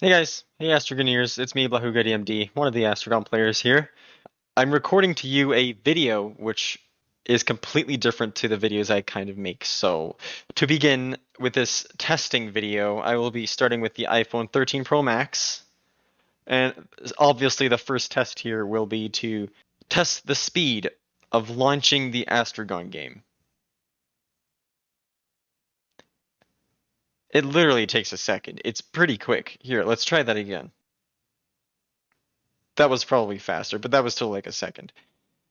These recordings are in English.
Hey guys, hey Astrogoneers, it's me, Blahuga DMD, one of the Astrogon players here. I'm recording to you a video which is completely different to the videos I kind of make. So, to begin with this testing video, I will be starting with the iPhone 13 Pro Max. And obviously the first test here will be to test the speed of launching the Astrogon game. It literally takes a second. It's pretty quick. Here, let's try that again. That was probably faster, but that was still like a second.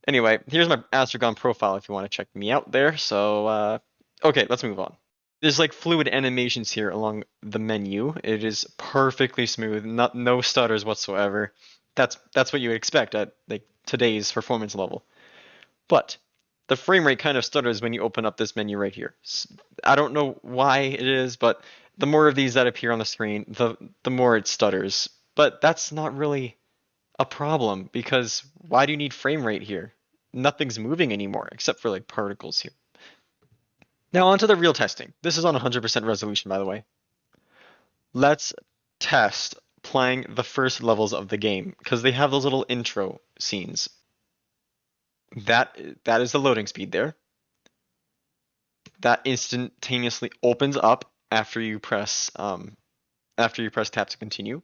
Anyway, here's my Astrogon profile if you want to check me out there. So, okay, let's move on. There's like fluid animations here along the menu. It is perfectly smooth, no stutters whatsoever. That's what you would expect at like today's performance level. But the frame rate kind of stutters when you open up this menu right here. I don't know why it is, but the more of these that appear on the screen, the more it stutters. But that's not really a problem because why do you need frame rate here? Nothing's moving anymore except for like particles here. Now onto the real testing. This is on 100% resolution, by the way. Let's test playing the first levels of the game because they have those little intro scenes. That is the loading speed there. That instantaneously opens up after you press tap to continue.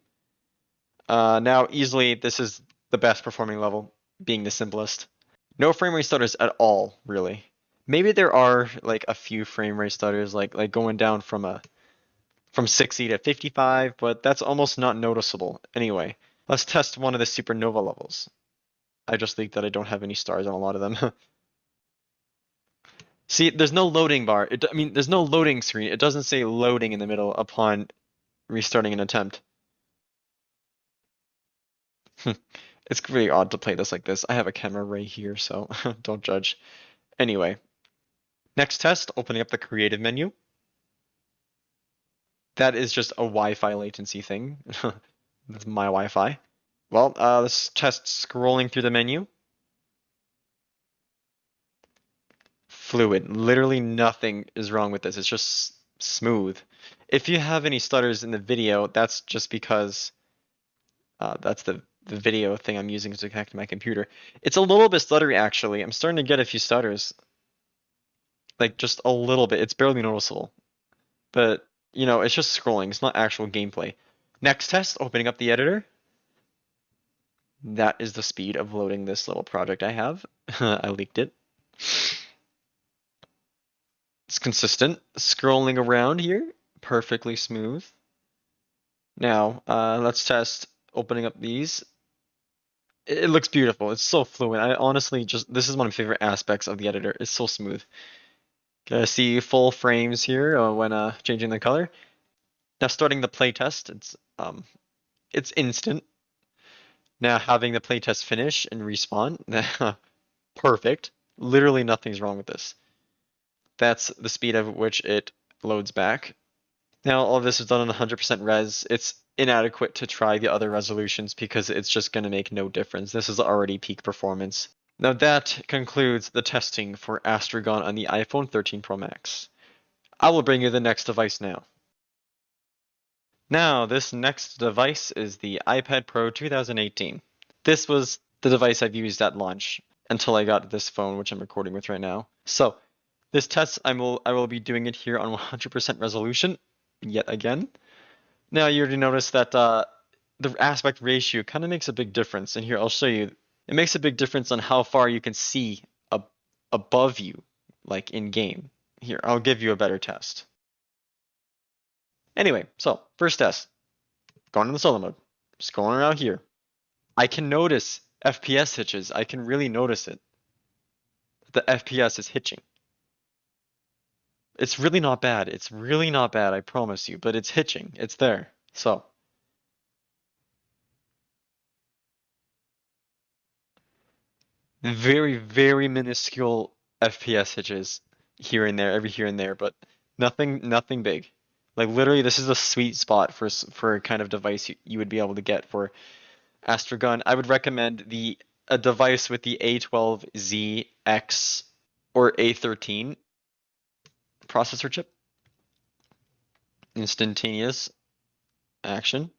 Now easily this is the best performing level, being the simplest. No frame rate stutters at all, really. Maybe there are like a few frame rate stutters, like going down from 60 to 55, but that's almost not noticeable. Anyway, let's test one of the supernova levels. I just leaked that I don't have any stars on a lot of them. See, there's no loading bar. I mean, there's no loading screen. It doesn't say loading in the middle upon restarting an attempt. It's really odd to play this like this. I have a camera right here, so don't judge. Anyway, next test, opening up the creative menu. That is just a Wi-Fi latency thing. That's my Wi-Fi. Well, let's test scrolling through the menu. Fluid. Literally nothing is wrong with this. It's just smooth. If you have any stutters in the video, that's just because that's the video thing I'm using to connect to my computer. It's a little bit stuttery, actually. I'm starting to get a few stutters. Like, just a little bit. It's barely noticeable. But, you know, it's just scrolling. It's not actual gameplay. Next test, opening up the editor. That is the speed of loading this little project I have. I leaked it. It's consistent. Scrolling around here, perfectly smooth. Now, let's test opening up these. It looks beautiful. It's so fluid. I honestly this is one of my favorite aspects of the editor. It's so smooth. Gotta see full frames here when changing the color. Now starting the playtest, it's instant. Now having the playtest finish and respawn, perfect. Literally nothing's wrong with this. That's the speed at which it loads back. Now all of this is done on 100% res. It's inadequate to try the other resolutions because it's just going to make no difference. This is already peak performance. Now that concludes the testing for Astrogon on the iPhone 13 Pro Max. I will bring you the next device now. Now, this next device is the iPad Pro 2018. This was the device I've used at launch until I got this phone, which I'm recording with right now. So, this test, I will be doing it here on 100% resolution, yet again. Now, you already noticed that the aspect ratio kind of makes a big difference, and here I'll show you. It makes a big difference on how far you can see above you, like in game. Here, I'll give you a better test. Anyway, so first test. Going into solo mode. Just going around here. I can notice FPS hitches. I can really notice it. The FPS is hitching. It's really not bad. It's really not bad, I promise you, but it's hitching. It's there. So. Very, very minuscule FPS hitches here and there, every here and there, but nothing big. Like literally, this is a sweet spot for a kind of device you would be able to get for Astrogon. I would recommend a device with the A12ZX or A13 processor chip. Instantaneous action.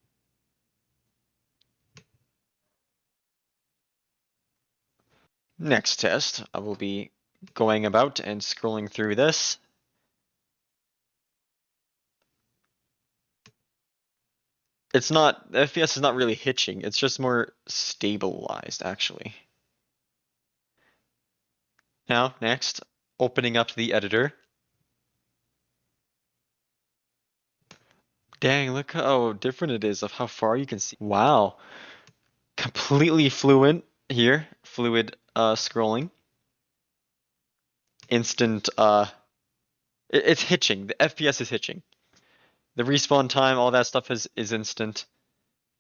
Next test, I will be going about and scrolling through this. It's not, FPS is not really hitching, it's just more stabilized, actually. Now, next, opening up the editor. Dang, look how different it is of how far you can see. Wow. Completely fluent here. Fluid scrolling. Instant it's hitching. The FPS is hitching. The respawn time, all that stuff is instant.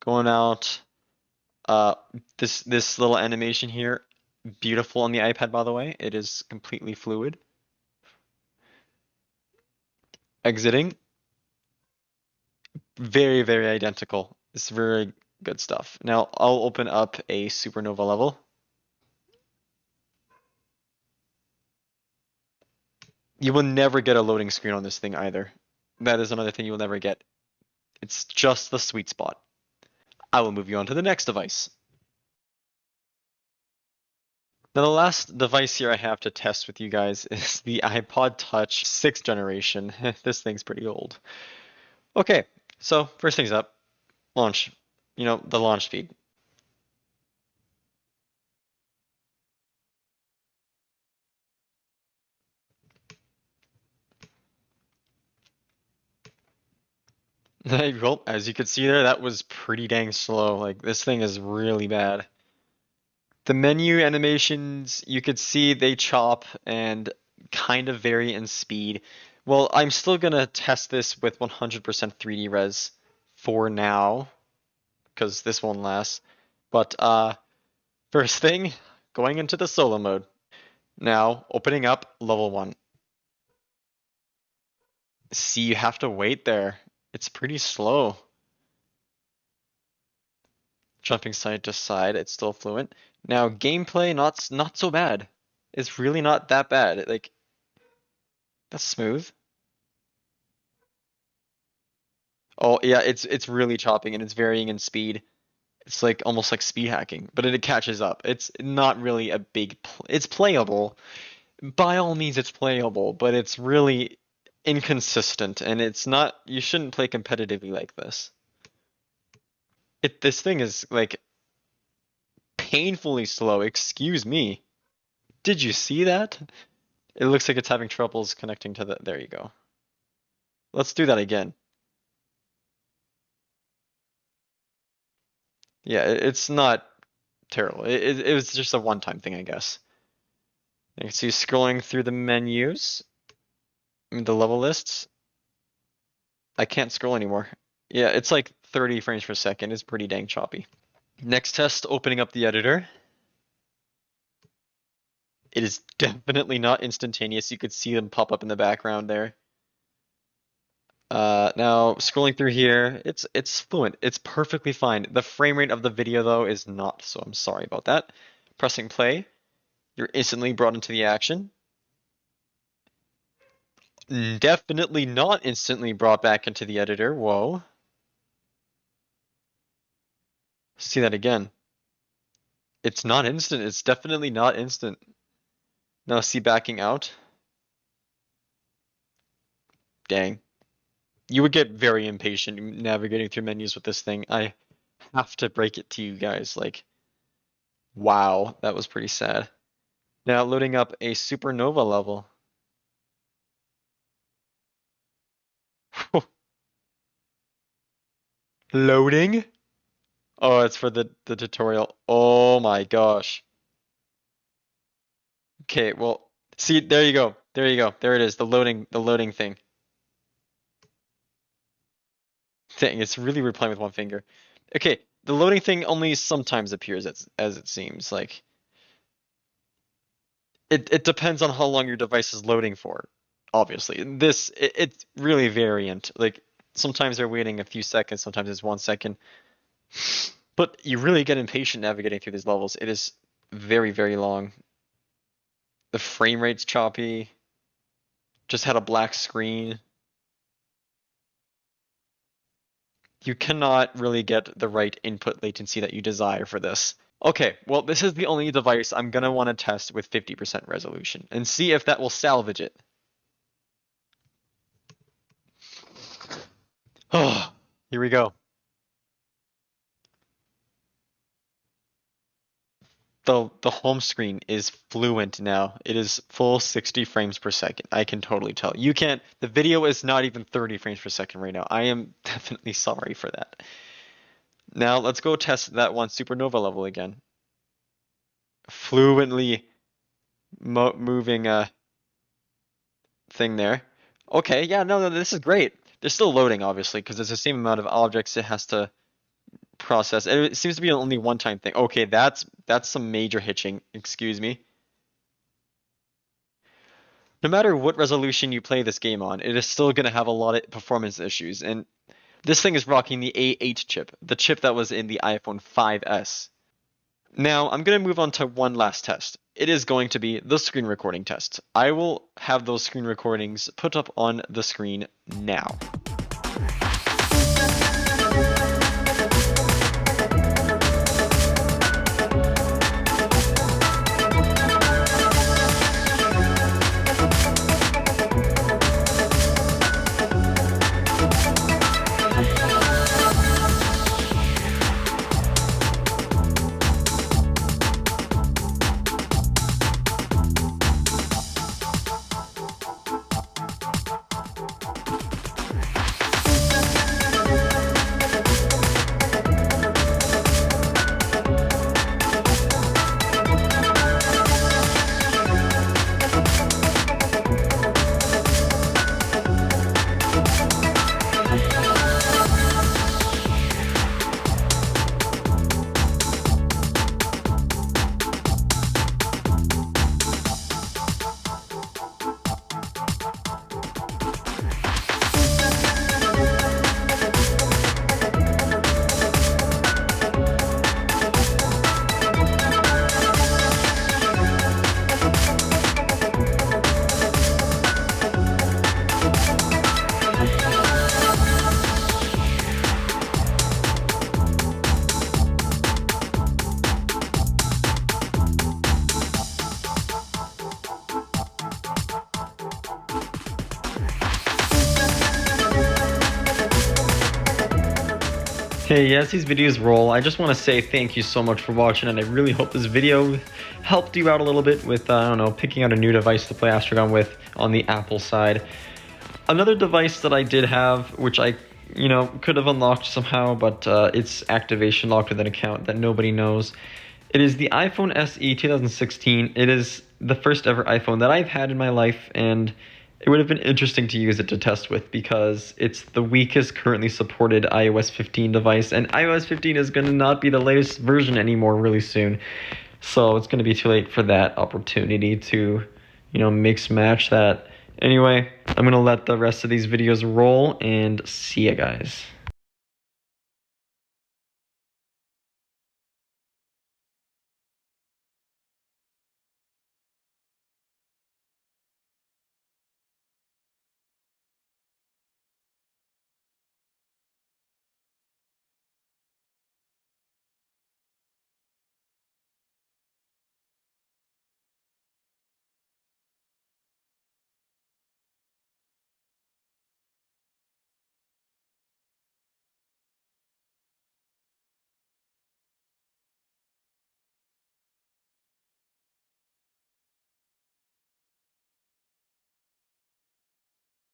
Going out. Uh this little animation here, beautiful on the iPad by the way. It is completely fluid. Exiting. Very, very identical. It's very good stuff. Now I'll open up a supernova level. You will never get a loading screen on this thing either. That is another thing you will never get. It's just the sweet spot. I will move you on to the next device. Now, the last device here I have to test with you guys is the iPod Touch 6th generation. This thing's pretty old. Okay, so first things up, launch. You know, the launch speed. Well, as you could see there, that was pretty dang slow. Like, this thing is really bad. The menu animations, you could see they chop and kind of vary in speed. Well, I'm still gonna test this with 100% 3D res for now, because this won't last. But first thing, going into the solo mode. Now, opening up level 1. See, you have to wait there. It's pretty slow. Jumping side to side, it's still fluent. Now, gameplay, not so bad. It's really not that bad. Like, that's smooth. Oh yeah, it's really chopping and it's varying in speed. It's like almost like speed hacking, but it catches up. It's not really a big. It's playable. By all means, it's playable, but it's really inconsistent, and it's not. You shouldn't play competitively like this. This thing is like painfully slow. Excuse me. Did you see that? It looks like it's having troubles connecting to the. There you go. Let's do that again. Yeah, it's not terrible. It was just a one-time thing, I guess. You can see scrolling through the menus, the level lists. I can't scroll anymore. Yeah, it's like 30 frames per second. It's pretty dang choppy. Next test, opening up the editor. It is definitely not instantaneous. You could see them pop up in the background there. Now scrolling through here, it's fluent. It's perfectly fine. The frame rate of the video though is not, so I'm sorry about that. Pressing play, you're instantly brought into the action. Definitely not instantly brought back into the editor. Whoa. See that again. It's not instant. It's definitely not instant. Now see backing out. Dang. You would get very impatient navigating through menus with this thing. I have to break it to you guys. Like, wow, that was pretty sad. Now loading up a supernova level. Loading? Oh, it's for the tutorial. Oh my gosh. Okay, well, see, there you go. There you go. There it is. The loading thing. Dang, it's really replying with one finger. Okay, the loading thing only sometimes appears as it seems. Like it depends on how long your device is loading for. Obviously, it's really variant. Like sometimes they're waiting a few seconds, sometimes it's 1 second. But you really get impatient navigating through these levels. It is very, very long. The frame rate's choppy. Just had a black screen. You cannot really get the right input latency that you desire for this. Okay, well, this is the only device I'm gonna want to test with 50% resolution and see if that will salvage it. Oh, here we go. The home screen is fluent now. It is full 60 frames per second. I can totally tell. You can't, the video is not even 30 frames per second right now. I am definitely sorry for that. Now let's go test that one supernova level again. Fluently moving thing there. Okay, yeah, no, this is great. They're still loading, obviously, because there's the same amount of objects it has to process. And it seems to be an only one-time thing. Okay, that's some major hitching. Excuse me. No matter what resolution you play this game on, it is still going to have a lot of performance issues. And this thing is rocking the A8 chip, the chip that was in the iPhone 5S. Now, I'm going to move on to one last test. It is going to be the screen recording test. I will have those screen recordings put up on the screen now. Hey, as these videos roll, I just want to say thank you so much for watching, and I really hope this video helped you out a little bit with, I don't know, picking out a new device to play Astrogon with on the Apple side. Another device that I did have, which I, could have unlocked somehow, but it's activation locked with an account that nobody knows. It is the iPhone SE 2016. It is the first ever iPhone that I've had in my life, and it would have been interesting to use it to test with because it's the weakest currently supported iOS 15 device, and iOS 15 is going to not be the latest version anymore really soon. So it's going to be too late for that opportunity to, mix match that. Anyway, I'm going to let the rest of these videos roll and see ya, guys.